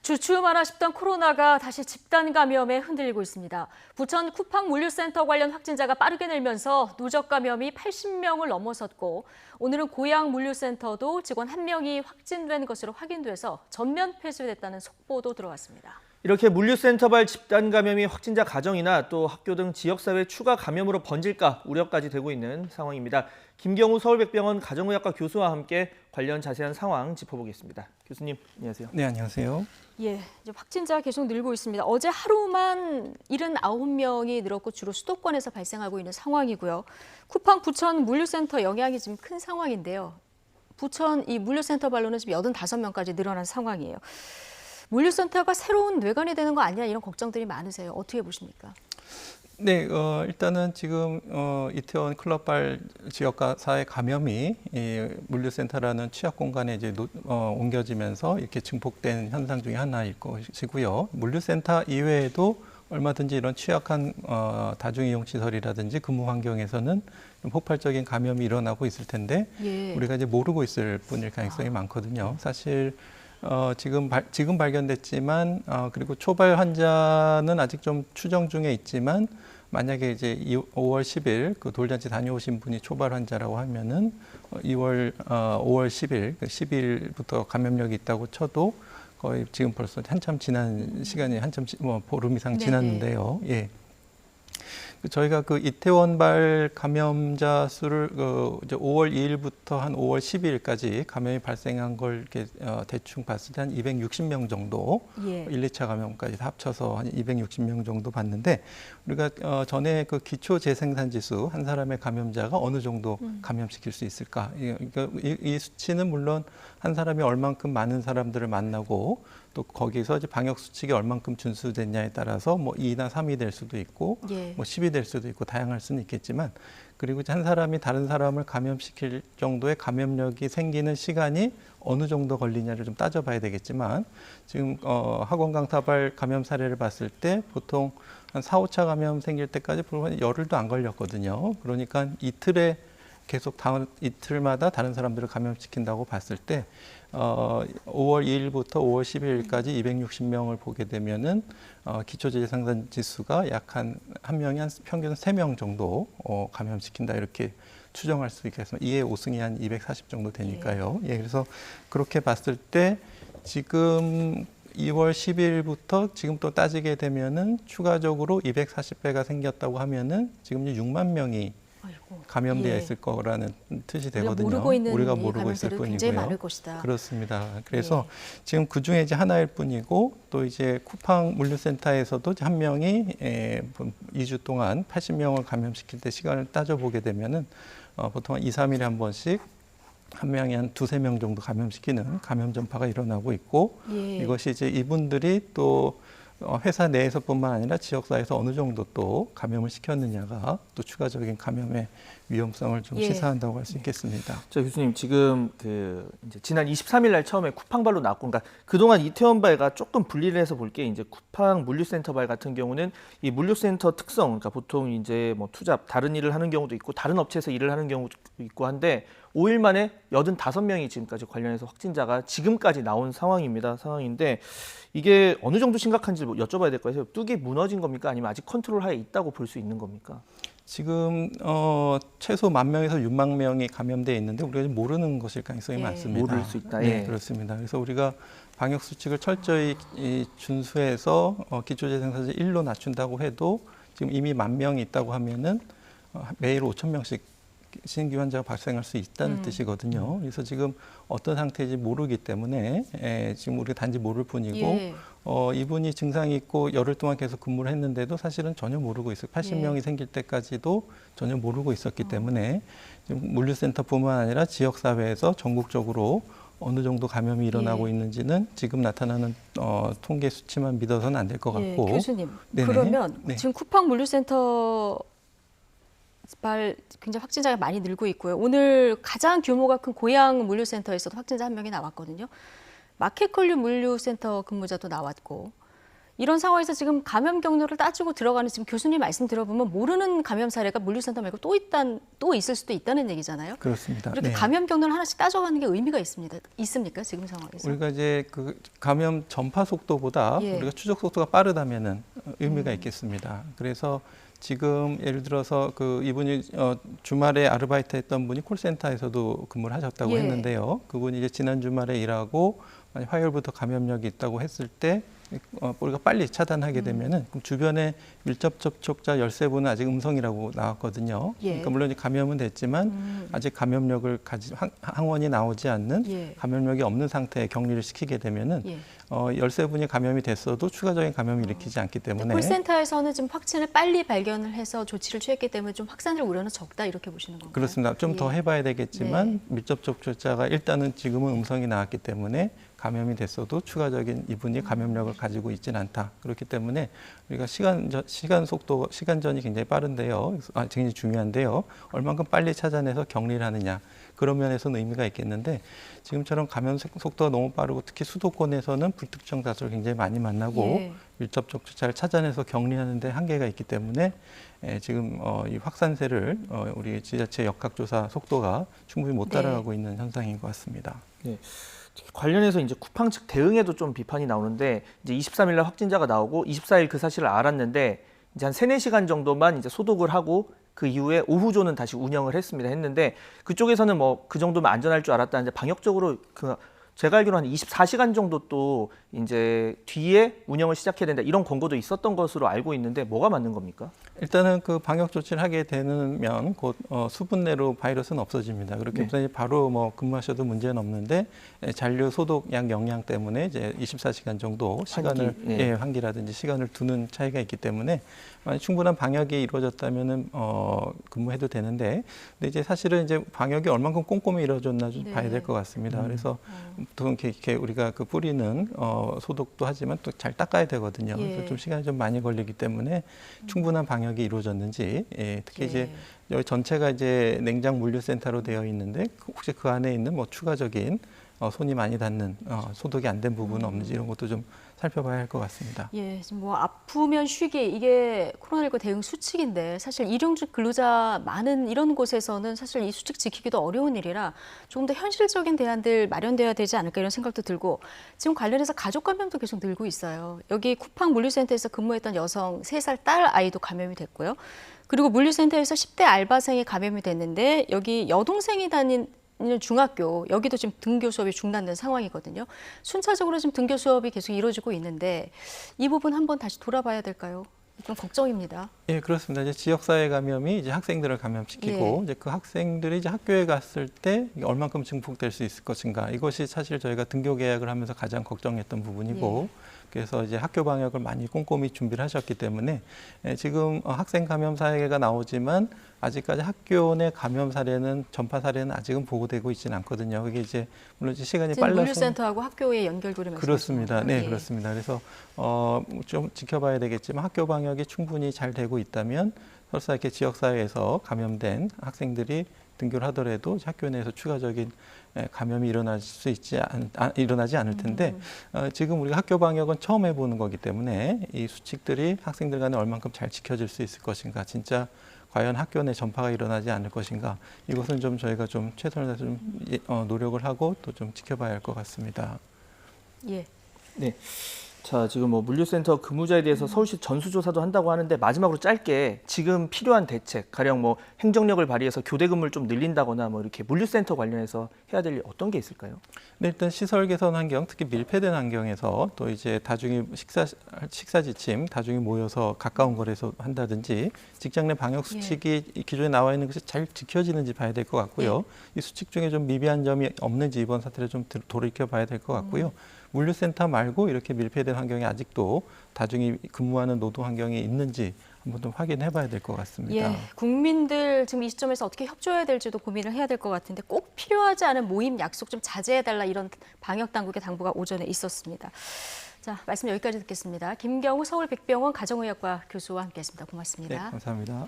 주춤하나 싶던 코로나가 다시 집단 감염에 흔들리고 있습니다. 부천 쿠팡 물류센터 관련 확진자가 빠르게 늘면서 누적 감염이 80명을 넘어섰고 오늘은 고양 물류센터도 직원 1명이 확진된 것으로 확인돼서 전면 폐쇄됐다는 속보도 들어왔습니다. 이렇게 물류센터발 집단 감염이 확진자 가정이나 또 학교 등 지역사회 추가 감염으로 번질까 우려까지 되고 있는 상황입니다. 김경우 서울백병원 가정의학과 교수와 함께 관련 자세한 상황 짚어보겠습니다. 교수님, 안녕하세요. 네, 안녕하세요. 이제 확진자 계속 늘고 있습니다. 어제 하루만 79명이 늘었고 주로 수도권에서 발생하고 있는 상황이고요. 쿠팡 부천 물류센터 영향이 지금 큰 상황인데요. 부천 이 물류센터 발로는 지금 85명까지 늘어난 상황이에요. 물류센터가 새로운 뇌관이 되는 거 아니냐 이런 걱정들이 많으세요. 어떻게 보십니까? 네, 일단은 지금 이태원 클럽발 지역과 사회 감염이 이 물류센터라는 취약 공간에 이제 옮겨지면서 이렇게 증폭된 현상 중에 하나일 것이고요. 물류센터 이외에도 얼마든지 이런 취약한 다중이용 시설이라든지 근무 환경에서는 폭발적인 감염이 일어나고 있을 텐데 우리가 이제 모르고 있을 뿐일 가능성이 많거든요. 사실 지금 발견됐지만 그리고 초발 환자는 아직 좀 추정 중에 있지만 만약에 이제 5월 10일 그 돌잔치 다녀오신 분이 초발 환자라고 하면은 5월 10일, 10일부터 감염력이 있다고 쳐도 거의 지금 벌써 한참 지난 시간이 보름 이상 지났는데요. 예. 저희가 그 이태원발 감염자 수를 이제 5월 2일부터 한 5월 12일까지 감염이 발생한 걸 이렇게 대충 봤을 때 한 260명 정도, 1, 2차 감염까지 다 합쳐서 한 260명 정도 봤는데 우리가 전에 그 기초 재생산 지수 한 사람의 감염자가 어느 정도 감염시킬 수 있을까? 이 수치는 물론 한 사람이 얼만큼 많은 사람들을 만나고 또 거기서 이제 방역 수칙이 얼만큼 준수됐냐에 따라서 뭐 2나 3이 될 수도 있고 뭐 10이 될 수도 있고 다양할 수는 있겠지만 그리고 한 사람이 다른 사람을 감염시킬 정도의 감염력이 생기는 시간이 어느 정도 걸리냐를 좀 따져봐야 되겠지만 지금 학원 강타발 감염 사례를 봤을 때 보통 한 4, 5차 감염 생길 때까지 불과 열흘도 안 걸렸거든요. 그러니까 이틀에 계속 이틀마다 다른 사람들을 감염시킨다고 봤을 때 5월 2일부터 5월 12일까지 260명을 보게 되면은 기초재생산 지수가 약 한 명이 한 평균 3명 정도 감염시킨다 이렇게 추정할 수 있겠습니다. 이에 5승이 한 240 정도 되니까요. 예, 그래서 그렇게 봤을 때 지금 2월 10일부터 지금 또 따지게 되면은 추가적으로 240배가 생겼다고 하면은 지금 6만 명이 감염되어 있을 거라는 뜻이 되거든요. 우리가 모르고 있을 뿐이고요. 굉장히 많을 것이다. 그렇습니다. 그래서 지금 그 중에 이제 하나일 뿐이고 또 이제 쿠팡 물류센터에서도 한 명이 2주 동안 80명을 감염시킬 때 시간을 따져보게 되면은 보통 한 2, 3일에 한 번씩 한 명이 한 2, 3명 정도 감염시키는 감염 전파가 일어나고 있고 이것이 이제 이분들이 또 회사 내에서뿐만 아니라 지역사회에서 어느 정도 또 감염을 시켰느냐가 또 추가적인 감염의 위험성을 좀 시사한다고 할 수 있겠습니다. 자, 교수님 지금 이제 지난 23일 날 처음에 쿠팡발로 나왔고, 그러니까 그동안 이태원발과 조금 분리를 해서 볼게 이제 쿠팡 물류센터발 같은 경우는 이 물류센터 특성, 그러니까 보통 이제 뭐 투잡 다른 일을 하는 경우도 있고 다른 업체에서 일을 하는 경우도 있고 한데 5일 만에 85명이 지금까지 관련해서 확진자가 지금까지 나온 상황인데 이게 어느 정도 심각한지 여쭤봐야 될 것 같아요. 뚝이 무너진 겁니까? 아니면 아직 컨트롤 하에 있다고 볼 수 있는 겁니까? 지금 최소 10,000명에서 6만 명이 감염돼 있는데 우리가 모르는 것일 가능성이 많습니다. 모를 수 있다. 네, 그렇습니다. 그래서 우리가 방역 수칙을 철저히 준수해서 기초재생산지 1로 낮춘다고 해도 지금 이미 10,000명이 있다고 하면은 매일 5,000명씩 신규 환자가 발생할 수 있다는 뜻이거든요. 그래서 지금 어떤 상태인지 모르기 때문에 지금 우리가 단지 모를 뿐이고 이분이 증상이 있고 열흘 동안 계속 근무를 했는데도 사실은 전혀 모르고 있어요. 80명이 생길 때까지도 전혀 모르고 있었기 때문에 지금 물류센터뿐만 아니라 지역사회에서 전국적으로 어느 정도 감염이 일어나고 있는지는 지금 나타나는 통계 수치만 믿어서는 안 될 것 같고. 교수님, 그러면 지금 쿠팡 물류센터 굉장히 확진자가 많이 늘고 있고요. 오늘 가장 규모가 큰 고양 물류센터에서도 확진자 1명이 나왔거든요. 마켓컬류 물류센터 근무자도 나왔고 이런 상황에서 지금 감염 경로를 따지고 들어가는 지금 교수님 말씀 들어보면 모르는 감염 사례가 물류센터 말고 또 있을 수도 있다는 얘기잖아요. 그렇습니다. 이렇게 네. 감염 경로를 하나씩 따져가는 게 의미가 있습니까? 지금 상황에서? 우리가 이제 그 감염 전파 속도보다 예. 우리가 추적 속도가 빠르다면은 의미가 있겠습니다. 그래서 지금 예를 들어서 그 이분이 주말에 아르바이트했던 분이 콜센터에서도 근무를 하셨다고 예. 했는데요. 그분이 이제 지난 주말에 일하고 만약 화요일부터 감염력이 있다고 했을 때 우리가 빨리 차단하게 되면은 그럼 주변에 밀접 접촉자 13분은 아직 음성이라고 나왔거든요. 예. 그러니까 물론 감염은 됐지만 아직 감염력을 가진 항원이 나오지 않는 예. 감염력이 없는 상태에 격리를 시키게 되면은 예. 13분이 감염이 됐어도 추가적인 감염을 일으키지 않기 때문에 콜센터에서는 지금 확진을 빨리 발견을 해서 조치를 취했기 때문에 좀 확산될 우려는 적다 이렇게 보시는 건가요? 그렇습니다. 좀 더 예. 해봐야 되겠지만 네. 밀접 접촉자가 일단은 지금은 음성이 나왔기 때문에 감염이 됐어도 추가적인 이분이 감염력을 가지고 있지는 않다. 그렇기 때문에 우리가 시간전이 굉장히 빠른데요. 굉장히 중요한데요. 얼만큼 빨리 찾아내서 격리를 하느냐. 그런 면에서는 의미가 있겠는데 지금처럼 감염 속도가 너무 빠르고 특히 수도권에서는 불특정 다수를 굉장히 많이 만나고 예. 밀접 접촉자를 찾아내서 격리하는 데 한계가 있기 때문에 지금 이 확산세를 우리 지자체 역학조사 속도가 충분히 못 따라가고 있는 현상인 것 같습니다. 네. 관련해서 이제 쿠팡 측 대응에도 좀 비판이 나오는데 이제 23일 날 확진자가 나오고 24일 그 사실을 알았는데 이제 한 3-4시간 정도만 이제 소독을 하고 그 이후에 오후조는 다시 운영을 했는데 그쪽에서는 뭐 그 정도면 안전할 줄 알았다는데 방역적으로 제가 알기로 한 24시간 정도 또 이제 뒤에 운영을 시작해야 된다 이런 권고도 있었던 것으로 알고 있는데 뭐가 맞는 겁니까? 일단은 그 방역 조치를 하게 되면 곧 수분 내로 바이러스는 없어집니다. 그렇게 해서 이제 바로 뭐 근무하셔도 문제는 없는데 잔류 소독 약 영양 때문에 이제 24시간 정도 시간을 환기라든지 시간을 두는 차이가 있기 때문에 만약 충분한 방역이 이루어졌다면은 근무해도 되는데 근데 이제 사실은 이제 방역이 얼만큼 꼼꼼히 이루어졌나 좀 봐야 될 것 같습니다. 그래서 보통 이렇게 우리가 그 뿌리는 소독도 하지만 또 잘 닦아야 되거든요. 그래서 좀 시간이 좀 많이 걸리기 때문에 충분한 방역이 이루어졌는지 특히 이제 여기 전체가 이제 냉장 물류센터로 되어 있는데 혹시 그 안에 있는 뭐 추가적인 손이 많이 닿는 소독이 안 된 부분은 없는지 이런 것도 좀 살펴봐야 할 것 같습니다. 예, 지금 뭐 아프면 쉬기 이게 코로나19 대응 수칙인데 사실 일용직 근로자 많은 이런 곳에서는 사실 이 수칙 지키기도 어려운 일이라 조금 더 현실적인 대안들 마련돼야 되지 않을까 이런 생각도 들고 지금 관련해서 가족 감염도 계속 늘고 있어요. 여기 쿠팡 물류센터에서 근무했던 여성 3살 딸 아이도 감염이 됐고요. 그리고 물류센터에서 10대 알바생이 감염이 됐는데 여기 여동생이 다니는 중학교 여기도 지금 등교 수업이 중단된 상황이거든요. 순차적으로 지금 등교 수업이 계속 이루어지고 있는데 이 부분 한번 다시 돌아봐야 될까요? 좀 걱정입니다. 예, 그렇습니다. 이제 지역사회 감염이 이제 학생들을 감염시키고 이제 그 학생들이 이제 학교에 갔을 때 얼만큼 증폭될 수 있을 것인가 이것이 사실 저희가 등교 계약을 하면서 가장 걱정했던 부분이고 그래서 이제 학교 방역을 많이 꼼꼼히 준비를 하셨기 때문에 지금 학생 감염 사례가 나오지만 아직까지 학교 내 감염 사례는 전파 사례는 아직은 보고되고 있지는 않거든요. 그게 이제 물론 이제 시간이 빨라서 물류센터하고 학교의 연결고리 말씀이시죠? 그렇습니다. 네, 그렇습니다. 그래서 좀 지켜봐야 되겠지만 학교 방역이 충분히 잘 되고 있다면 설사 이렇게 지역 사회에서 감염된 학생들이 등교를 하더라도 학교 내에서 추가적인 감염이 일어나지 않을 텐데 지금 우리가 학교 방역은 처음 해보는 거기 때문에 이 수칙들이 학생들 간에 얼만큼 잘 지켜질 수 있을 것인가 진짜 과연 학교 내 전파가 일어나지 않을 것인가 이것은 좀 저희가 좀 최선을 다해서 좀 노력을 하고 또 좀 지켜봐야 할 것 같습니다. 예. 네. 자, 지금 뭐 물류센터 근무자에 대해서 서울시 전수조사도 한다고 하는데 마지막으로 짧게 지금 필요한 대책, 가령 뭐 행정력을 발휘해서 교대 근무를 좀 늘린다거나 뭐 이렇게 물류센터 관련해서 해야 될 일 어떤 게 있을까요? 네, 일단 시설 개선 환경, 특히 밀폐된 환경에서 또 이제 다중이 식사 지침, 다중이 모여서 가까운 거리에서 한다든지 직장 내 방역 수칙이 기존에 나와 있는 것이 잘 지켜지는지 봐야 될 것 같고요. 이 수칙 중에 좀 미비한 점이 없는지 이번 사태를 좀 돌이켜 봐야 될 것 같고요. 물류센터 말고 이렇게 밀폐된 환경에 아직도 다중이 근무하는 노동 환경이 있는지 한번 좀 확인해 봐야 될 것 같습니다. 예, 국민들 지금 이 시점에서 어떻게 협조해야 될지도 고민을 해야 될 것 같은데 꼭 필요하지 않은 모임 약속 좀 자제해달라 이런 방역 당국의 당부가 오전에 있었습니다. 자, 말씀 여기까지 듣겠습니다. 김경우 서울백병원 가정의학과 교수와 함께했습니다. 고맙습니다. 네, 감사합니다.